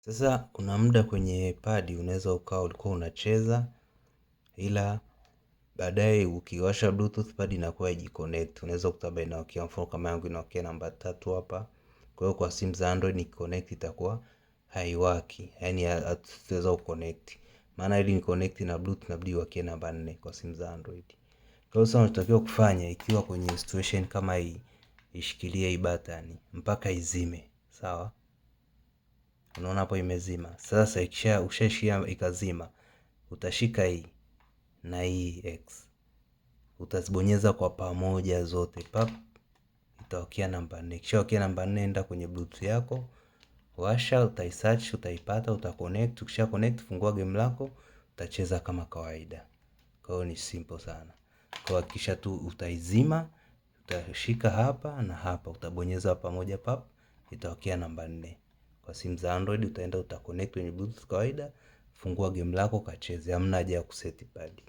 Sasa kuna muda kwenye padi unaweza ukawa ulikuwa unacheza, ila baadaye ukiwasha bluetooth padi inakuwa haijiconnect. Unaweza kutaba inaokea, mfano kama yangu inaokea namba 3 hapa. Kwa hiyo kwa simu za Android nikiconnect itakuwa haiwaki, yani hatutaweza kuconnect. Maana ili ni connect na bluetooth inabidi iwake namba 4 kwa simu za Android. Kwa hiyo sasa unatakiwa kufanya, ikiwa kwenye situation kama hii, ishikilie hii button mpaka izime, sawa? Unaona hapo imezima. Sasa ukishashia ikazima, utashika hii na hii X, utazibonyeza kwa pamoja zote, pap, itawakia namba 4. Kisha wakia namba 4, enda kwenye bluetooth yako, washa, utaisearch, utaipata, utaconnect. Ukisha connect, fungua game lako, utacheza kama kawaida. Kwa hiyo ni simple sana. Kwa kisha tu utaizima, utashika hapa na hapa, utabonyeza pamoja, pap, itawakia namba 4. Kwa simu za Android utaenda utaconnect kwenye bluetooth kawaida, fungua game lako kacheze, hamna haja ya kuseti padi.